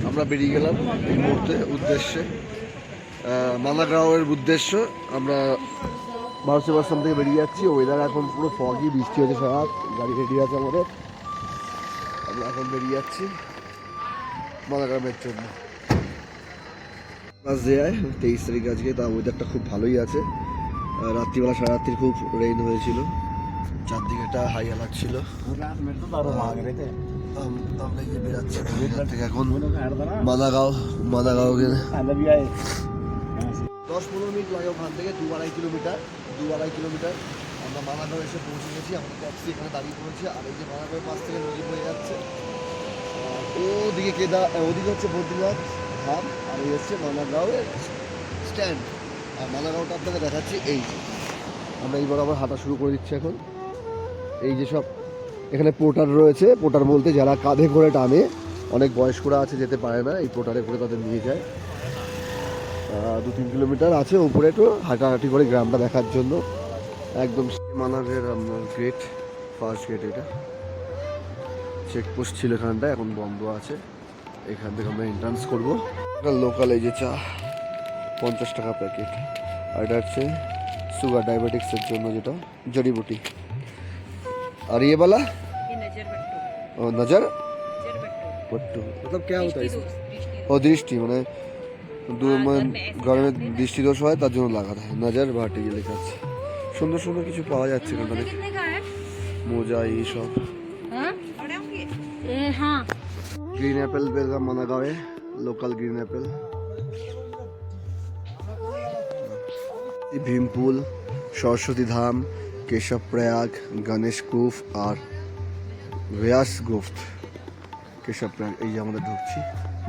আমরা বেরিয়ে গেলাম এই মুহূর্তে উদ্দেশ্যে মালাগ্রাওয়ের উদ্দেশ্য। আমরা বারোসেবাস্তান থেকে বেরিয়ে যাচ্ছি। ওয়েদার এখন পুরো ফগি, বৃষ্টি হচ্ছে সব, গাড়ি রেডি আছে আমাদের। আমরা এখন বেরিয়ে যাচ্ছি মালাগ্রামের জন্য। প্লাস দেয় 23 তারিখ আজকে, তা ওয়েদারটা খুব ভালোই আছে। রাত্রিবেলা সারা রাত্রি খুব রেইন হয়েছিল, চারদিকে একটা হাইয়া লাগছিল। আমরা গিয়ে বেরাচ্ছি থেকে এখন মালাগাঁও 10-15 মিনিট লাগে ওখান থেকে, 2-2.5 কিলোমিটার। আমরা মালাগাঁও এসে পৌঁছে গেছি। আমাদের ট্যাক্সি এখানে দাঁড়িয়ে পড়েছে। আর এই যে মালাগাঁওয়ের পাশ থেকে নদী বয়ে যাচ্ছে, ওদিকে ওদিকে হচ্ছে বদ্রীনাথ ধাম, আর এই হচ্ছে মালাগাঁওয়ের স্ট্যান্ড। আর মালাগাঁওটা আপনাকে দেখাচ্ছি। এই যে আমরা এই বরাবর হাঁটা শুরু করে দিচ্ছি এখন। এই যে সব এখানে পোর্টার রয়েছে। পোর্টার বলতে যারা কাঁধে করে টানে, অনেক বয়স্করা আছে, যেতে পারে না, এই পোর্টারে করে তাদের নিয়ে যায়। 2-3 কিলোমিটার আছে উপরে, একটু হাঁটাহাঁটি করে গ্রামটা দেখার জন্য। একদম মালাগের গেট, ফার্স্ট গেট। এটা চেকপোস্ট ছিল এখানটা, এখন বন্ধ আছে। এখান থেকে আমরা এন্ট্রান্স করবো। লোকাল এই যে চা 50 টাকা প্যাকেট। আর এটা হচ্ছে সুগার ডায়াবেটিক্সের জন্য, যেটা জড়িবুটি। और ये वाला नजर पट्टू मतलब क्या होता है इसमें? दृष्टि মানে গরমে দৃষ্টি দোষ হয় তার জন্য লাগাতে হয়। নজর ভাটি লেখা আছে। সুন্দর সুন্দর কিছু পাওয়া যাচ্ছে এখানে, মোজা এইসব। গ্রিন অ্যাপেল পেলাম মালাগাঁওয়ে, local green apple. Bhimpul, Saraswati Dham, Keshav Prayag, Ganesh Gufa আর ব্যাস গুফত। কেশব প্রয়াগ, এই যে আমাদের ঢুকছি,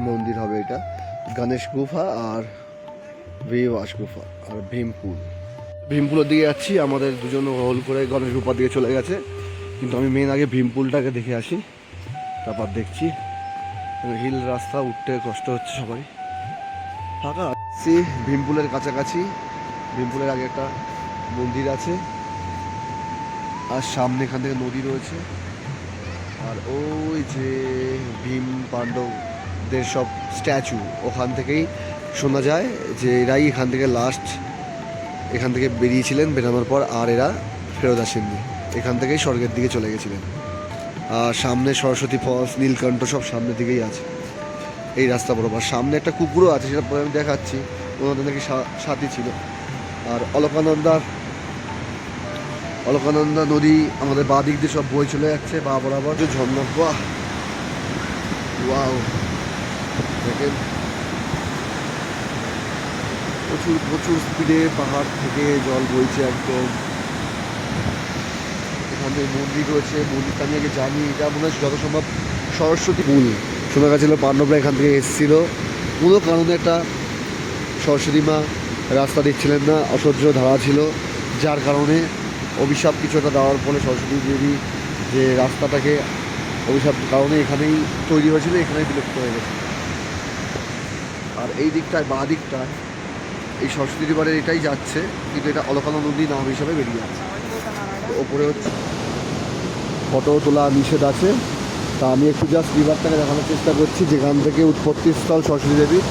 মন্দির হবে এটা। গণেশ গুফা আর ব্যাস গুফা আর ভীমপুলের দিকে যাচ্ছি। আমাদের দুজন হোল করে গণেশ গুফার দিকে চলে গেছে, কিন্তু আমি মেন আগে ভীমপুলটাকে দেখে আসি, তারপর দেখছি। হিল রাস্তা, উঠতে কষ্ট হচ্ছে সবাই। ফাঁকা আসছি ভীমপুলের কাছাকাছি। ভীমপুলের আগে একটা মন্দির আছে, আর সামনে এখান থেকে নদী রয়েছে। আর ওই যে ভীম পাণ্ডবদের সব স্ট্যাচু, ওখান থেকেই শোনা যায় যে এরাই এখান থেকে লাস্ট এখান থেকে বেরিয়েছিলেন। বেরানোর পর আর এরা ফেরত আসেননি, এখান থেকেই স্বর্গের দিকে চলে গেছিলেন। আর সামনে সরস্বতী ফলস, নীলকণ্ঠ সব সামনের দিকেই আছে এই রাস্তা বরাবর। সামনে একটা কুকুরও আছে, সেটা পরে আমি দেখাচ্ছি, ওনাদের নাকি সাথী ছিল। আর অলকানন্দা নদী আমাদের বাঁ দিক দিয়ে সব বই চলে যাচ্ছে, বা বরাবর যে ঝর্ণা। বাহ, ওয়াও, দেখেন প্রচুর স্পিডে পাহাড় থেকে জল বইছে একদম। এখান থেকে মন্দির রয়েছে, মন্দিরটা আমি আগে জানি। এটা মনে হয় যত সম্ভব সরস্বতী পুল। শোনা গেছিলো পাণ্ডবরা এখান থেকে এসেছিল, কোনো কারণে একটা সরস্বতী মা রাস্তা দিচ্ছিলেন না, অসহ্য ধারা ছিল, যার কারণে অভিশাপ কিছু একটা দেওয়ার ফলে সরস্বতী দেবী যে রাস্তাটাকে অভিশাপ কারণে এখানেই তৈরি হয়েছিল, এখানেই বিলুপ্ত হয়ে গেছে। আর এই দিকটায় বাঁ দিকটায় এই সরস্বতী রিভারের এটাই যাচ্ছে, কিন্তু এটা অলকানন্দা নদী নাম হিসাবে বেরিয়ে যাচ্ছে। তো ওপরে হচ্ছে ফটো তোলা নিষেধ আছে, তা আমি একটু জাস্ট রিভারটাকে দেখানোর চেষ্টা করছি, যেখান থেকে উৎপত্তিস্থল সরস্বতী দেবীর।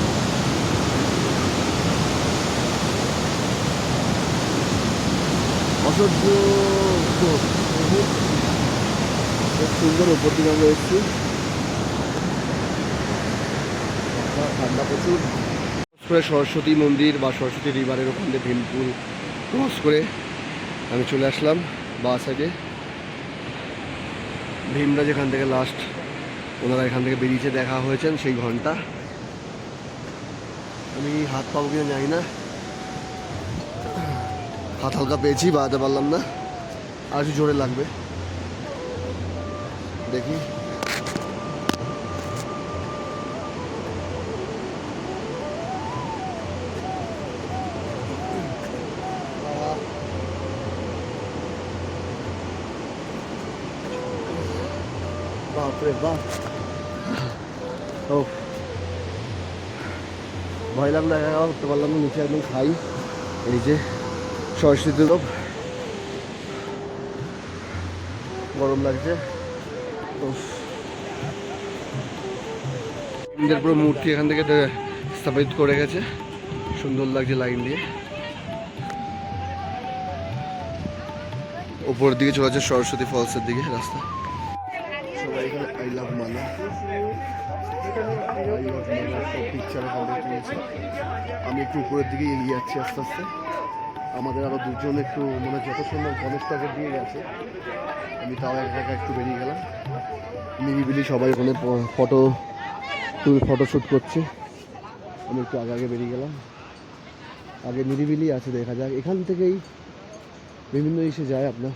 অসহ্য খুব সুন্দর ওপর দিকে আমরা এসেছি, ঠান্ডা প্রচুর। সরস্বতী মন্দির বা সরস্বতী রিভারের ওখান থেকে ভীমপুল ক্রস করে আমি চলে আসলাম বা সাইডে। ভীমরা যেখান থেকে লাস্ট ওনারা এখান থেকে বেরিয়েছে দেখা হয়েছেন, সেই ঘন্টা। আমি হাত পাবো কিনা জানি না, হাত হালকা পেয়েছি, বাড়াতে পারলাম না, আর একটু জোরে লাগবে, দেখি। বাপরে বাপ, ও ভয় লাগলো, একা উঠতে পারলাম না, নিচে একদম খাই। এই যে সরস্বতী লোক, গরম লাগছে। এদের পুরো মূর্তি এখান থেকে স্থাপিত করে গেছে, সুন্দর লাগছে লাইন দিয়ে। ওপরের দিকে চলে যাচ্ছে সরস্বতী ফলসের দিকে রাস্তা। সবাই এখানে আই লাভ মালা, পিকচার আমি একটু উপরের দিকে এগিয়ে যাচ্ছি আস্তে আস্তে। আমাদের আরো দুজন একটু মানে যত সুন্দর গণেশ টাকের দিয়ে গেছে, আমি তাও একা একটু বেরিয়ে গেলাম। নিরিবিলি সবাই ওখানে ফটোশ্যুট করছে, আমি একটু আগে আগে বেরিয়ে গেলাম। আগে নিরিবিলি আছে, দেখা যাক। এখান থেকেই বিভিন্ন ইসে যায় আপনার